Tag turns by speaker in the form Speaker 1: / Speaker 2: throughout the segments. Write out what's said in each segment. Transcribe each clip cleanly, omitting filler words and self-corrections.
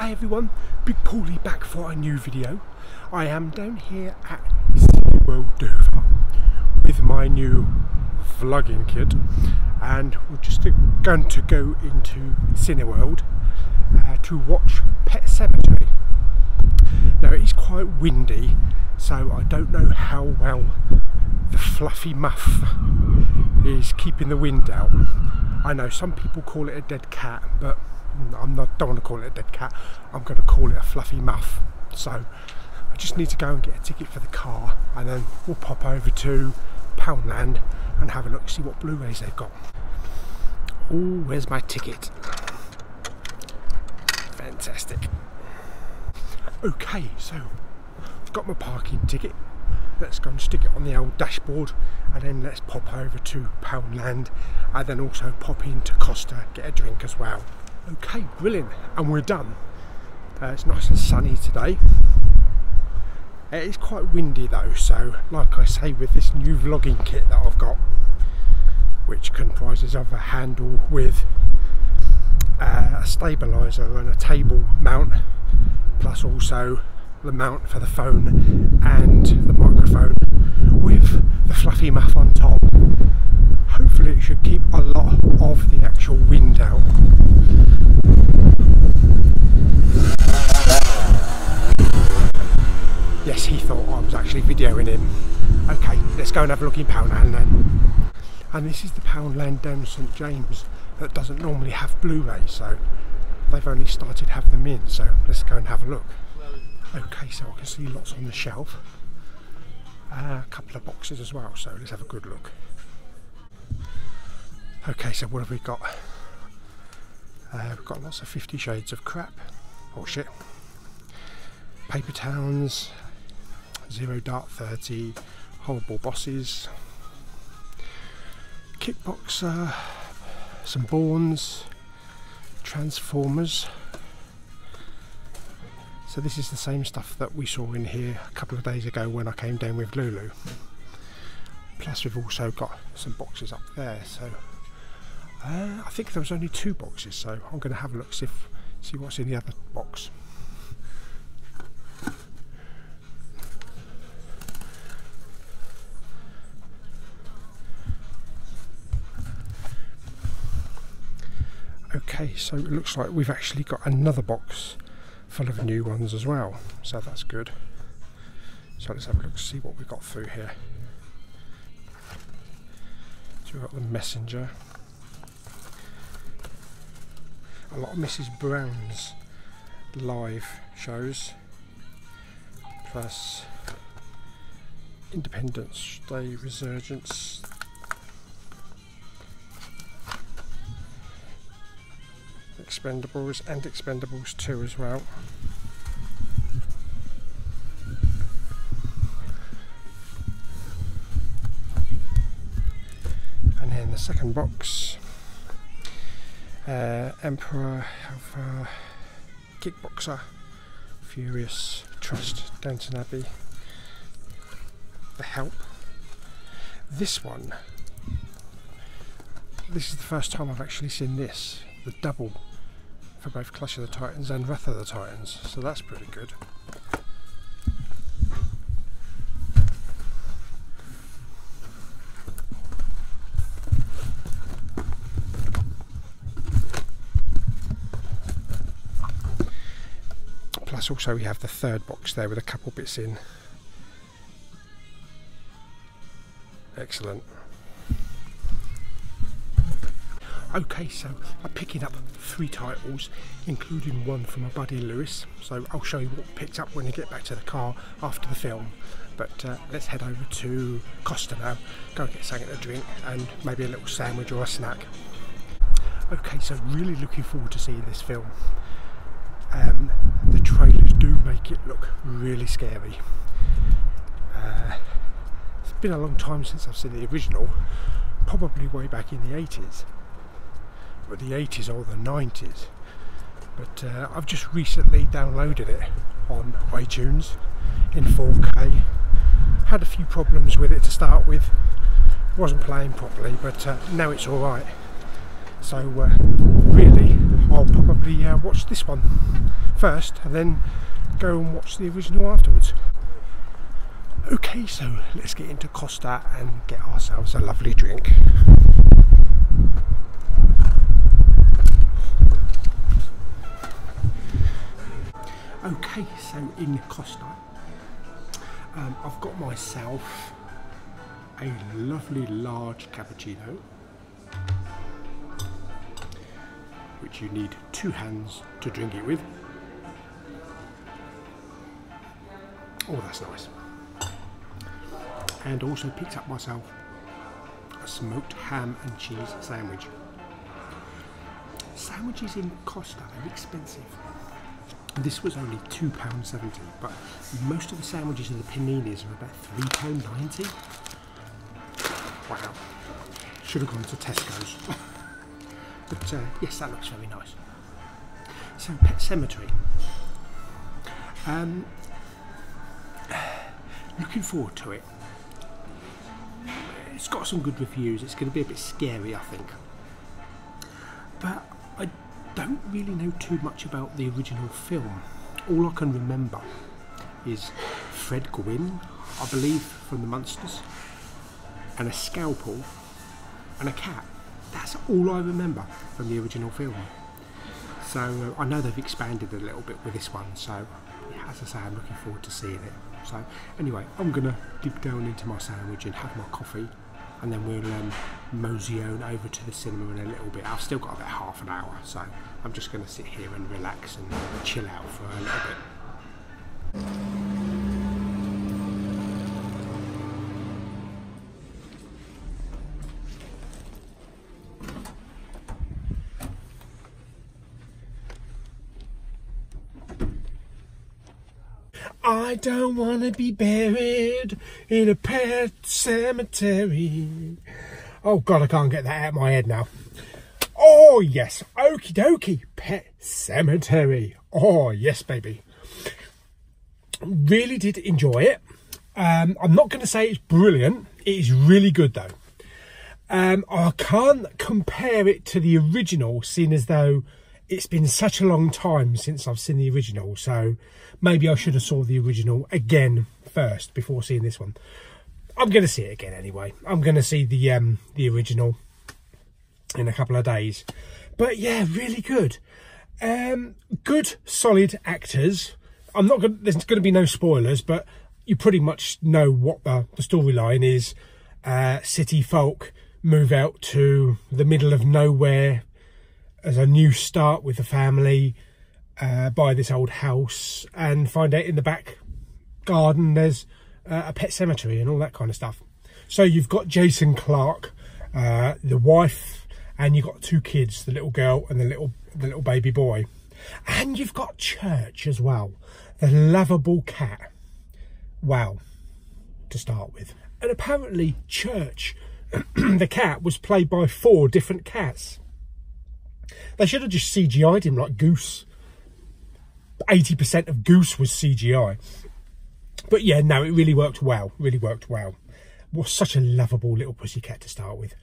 Speaker 1: Hi everyone, Big Pauly back for a new video. I am down here at SeaWorld Dover with my new vlogging kit, and we're just going to go into Cineworld to watch Pet Sematary. Now it is quite windy, so I don't know how well the fluffy muff is keeping the wind out. I know some people call it a dead cat, but don't want to call it a dead cat. I'm going to call it a fluffy muff. So I just need to go and get a ticket for the car, and then we'll pop over to Poundland and have a look, see what Blu-rays they've got. Oh, where's my ticket? Fantastic. Okay, so I've got my parking ticket. Let's go and stick it on the old dashboard, and then let's pop over to Poundland and then also pop into Costa, get a drink as well. Okay, brilliant, and we're done. It's nice and sunny today. It is quite windy though, so like I say, with this new vlogging kit that I've got, which comprises of a handle with a stabiliser and a table mount, plus also the mount for the phone and the microphone with the fluffy muff on top. Hopefully it should keep a lot of the actual wind out. Yes, he thought I was actually videoing him. Okay, let's go and have a look in Poundland then. And this is the Poundland down St James that doesn't normally have Blu-ray, so they've only started having them in, so let's go and have a look. Okay, so I can see lots on the shelf, a couple of boxes as well, so let's have a good look. Okay, so what have we got? We've got lots of 50 Shades of Crap, or shit, Paper Towns, Zero Dark 30, Horrible Bosses, Kickboxer, some Bournes, Transformers. So this is the same stuff that we saw in here a couple of days ago when I came down with Lulu. Plus we've also got some boxes up there, so I think there was only 2 boxes, so I'm going to have a look, see what's in the other box. Okay, so it looks like we've actually got another box full of new ones as well, so that's good. So let's have a look, see what we've got through here. So we've got The Messenger, a lot of Mrs Brown's live shows, plus Independence Day Resurgence, Expendables and Expendables 2 as well. And then the second box, Emperor of Kickboxer, Furious, Trust, Downton Abbey, The Help. This is the first time I've actually seen this, the double for both Clash of the Titans and Wrath of the Titans, so that's pretty good. Plus also we have the third box there with a couple bits in. Excellent. Okay, so I'm picking up 3 titles, including one from my buddy Lewis, so I'll show you what we picked up when I get back to the car after the film. But let's head over to Costa now, go and get something to drink and maybe a little sandwich or a snack. Okay, so really looking forward to seeing this film. The trailers do make it look really scary. It's been a long time since I've seen the original, probably way back in the 80s. Or the 80s or the 90s, but I've just recently downloaded it on iTunes in 4K. Had a few problems with it to start with, wasn't playing properly, but now it's alright. So really I'll probably watch this one first and then go and watch the original afterwards. Okay, so let's get into Costa and get ourselves a lovely drink. Okay, so in Costa, I've got myself a lovely large cappuccino, which you need 2 hands to drink it with. Oh, that's nice. And also picked up myself a smoked ham and cheese sandwich. Sandwiches in Costa are expensive. This was only £2.70, but most of the sandwiches in the paninis are about £3.90. Wow, should have gone to Tesco's. But yes, that looks very nice. So, Pet Sematary. Looking forward to it. It's got some good reviews. It's going to be a bit scary, I think. But I don't really know too much about the original film. All I can remember is Fred Gwynne, I believe, from the Munsters, and a scalpel and a cat. That's all I remember from the original film. So I know they've expanded a little bit with this one, so yeah, as I say, I'm looking forward to seeing it. So anyway, I'm gonna dip down into my sandwich and have my coffee, and then we'll mosey on over to the cinema in a little bit. I've still got about half an hour, so I'm just gonna sit here and relax and chill out for a little bit. I don't want to be buried in a pet cemetery. Oh God, I can't get that out of my head now. Oh yes, okie dokie, Pet Sematary. Oh yes, baby. Really did enjoy it. I'm not going to say it's brilliant. It is really good though. I can't compare it to the original, seeing as though it's been such a long time since I've seen the original, so maybe I should have saw the original again first before seeing this one. I'm going to see it again anyway. I'm going to see the original in a couple of days. But yeah, really good. Good, solid actors. I'm not going. There's going to be no spoilers, but you pretty much know what the storyline is. City folk move out to the middle of nowhere as a new start with the family, buy this old house and find out in the back garden there's a pet cemetery and all that kind of stuff. So you've got Jason Clarke, the wife, and you've got 2 kids, the little girl and the little baby boy. And you've got Church as well, the lovable cat. Wow, to start with. And apparently Church, the cat, was played by 4 different cats. They should have just CGI'd him like Goose. 80% of Goose was CGI. But yeah, no, it really worked well. Really worked well. Was such a lovable little pussycat to start with.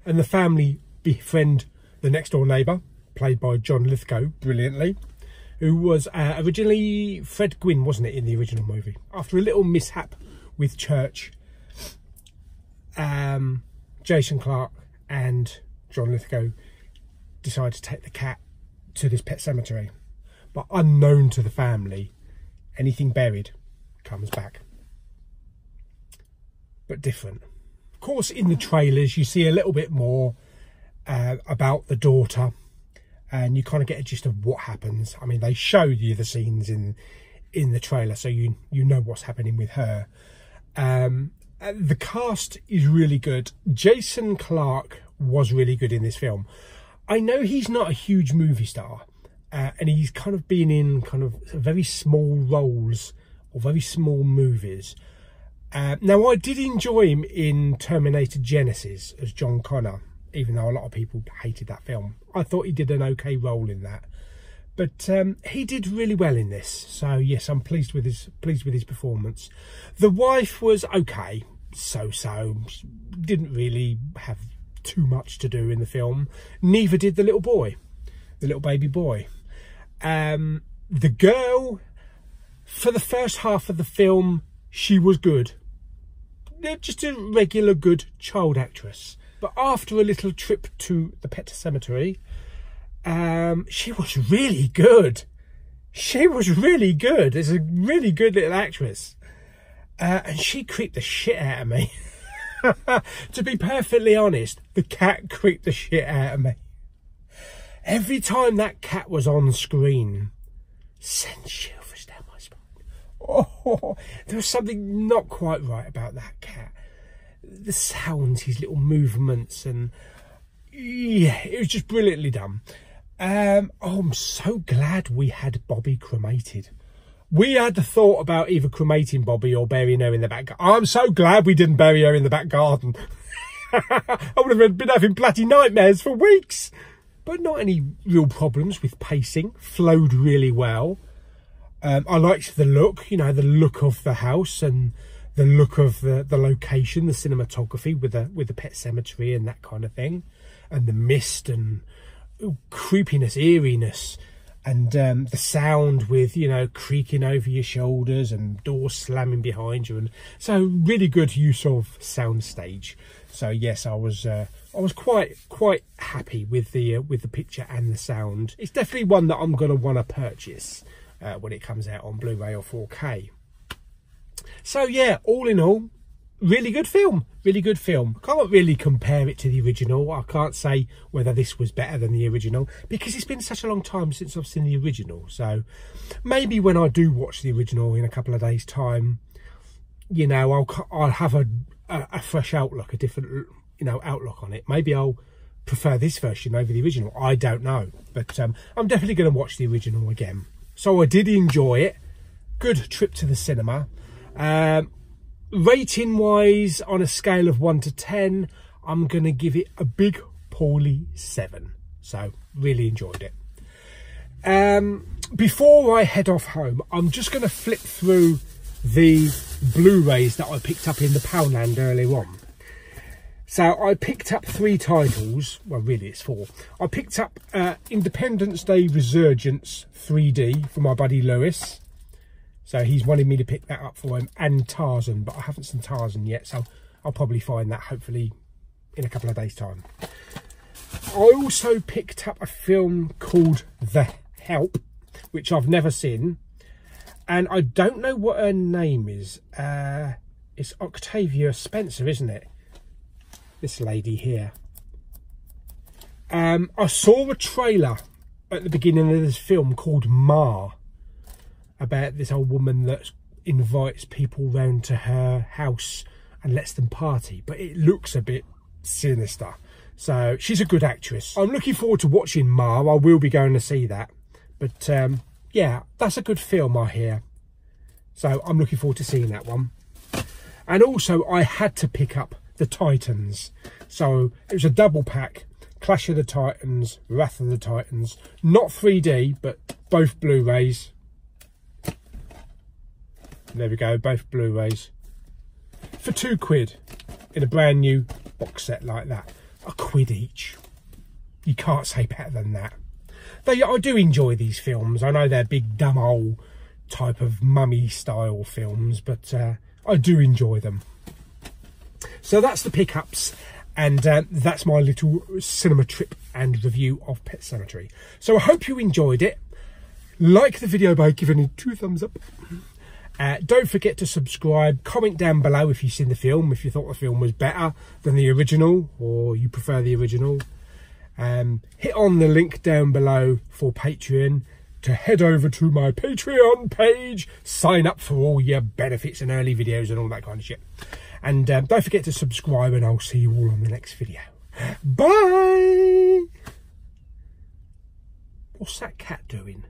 Speaker 1: And the family befriend the next door neighbour, played by John Lithgow, brilliantly. Who was originally Fred Gwynne, wasn't it, in the original movie? After a little mishap with Church, Jason Clarke and John Lithgow decided to take the cat to this pet cemetery, but unknown to the family, anything buried comes back, but different. Of course, in the trailers you see a little bit more about the daughter, and you kind of get a gist of what happens. I mean, they show you the scenes in the trailer, so you know what's happening with her. The cast is really good. Jason Clarke was really good in this film. I know he's not a huge movie star, and he's kind of been in kind of very small roles or very small movies. Now, I did enjoy him in Terminator Genesis as John Connor, even though a lot of people hated that film. I thought he did an okay role in that, but he did really well in this. So yes, I'm pleased with his performance. The wife was okay, so didn't really have too much to do in the film. Neither did the little boy, the little baby boy. The girl, for the first half of the film, she was good. Just a regular good child actress. But after a little trip to the pet cemetery, she was really good. She was really good. It's a really good little actress. And she creeped the shit out of me. To be perfectly honest, the cat creeped the shit out of me. Every time that cat was on screen, sent shivers down my spine. Oh, there was something not quite right about that cat. The sounds, his little movements, and yeah, it was just brilliantly done. Oh, I'm so glad we had Bobby cremated. We had the thought about either cremating Bobby or burying her in the back garden. I'm so glad we didn't bury her in the back garden. I would have been having bloody nightmares for weeks. But not any real problems with pacing. Flowed really well. I liked the look, you know, the look of the house and the look of the location, the cinematography with the pet cemetery and that kind of thing. And the mist and creepiness, eeriness. And the sound with, you know, creaking over your shoulders and doors slamming behind you. And so really good use of soundstage. So yes, I was quite happy with the picture and the sound. It's definitely one that I'm going to want to purchase when it comes out on Blu-ray or 4K. So yeah, all in all, really good film. Really good film. Can't really compare it to the original. I can't say whether this was better than the original because it's been such a long time since I've seen the original. So maybe when I do watch the original in a couple of days' time, you know, I'll have a fresh outlook, a different, you know, outlook on it. Maybe I'll prefer this version over the original. I don't know, but I'm definitely going to watch the original again. So I did enjoy it. Good trip to the cinema. Rating wise, on a scale of 1 to 10, I'm going to give it a big Pauly 7. So really enjoyed it. Before I head off home, I'm just going to flip through the Blu-rays that I picked up in the Poundland earlier on. So I picked up 3 titles. Well, really it's 4. I picked up Independence Day Resurgence 3D for my buddy Lewis. So he's wanted me to pick that up for him, and Tarzan, but I haven't seen Tarzan yet, so I'll probably find that hopefully in a couple of days' time. I also picked up a film called The Help, which I've never seen, and I don't know what her name is. It's Octavia Spencer, isn't it? This lady here. I saw a trailer at the beginning of this film called Ma, about this old woman that invites people round to her house and lets them party, but it looks a bit sinister. So she's a good actress. I'm looking forward to watching Ma. I will be going to see that, but yeah, that's a good film, I hear. So I'm looking forward to seeing that one. And also I had to pick up the Titans, so it was a double pack. Clash of the Titans, Wrath of the Titans, not 3D but both Blu-rays. There we go, both Blu-rays for £2 in a brand new box set like that. £1 each. You can't say better than that. I do enjoy these films. I know they're big dumb old type of mummy style films, but I do enjoy them. So that's the pickups, and that's my little cinema trip and review of Pet Sematary. So I hope you enjoyed it. Like the video by giving it 2 thumbs up. Don't forget to subscribe. Comment down below if you've seen the film, if you thought the film was better than the original or you prefer the original. Hit on the link down below for Patreon to head over to my Patreon page. Sign up for all your benefits and early videos and all that kind of shit. And don't forget to subscribe, and I'll see you all on the next video. Bye! What's that cat doing?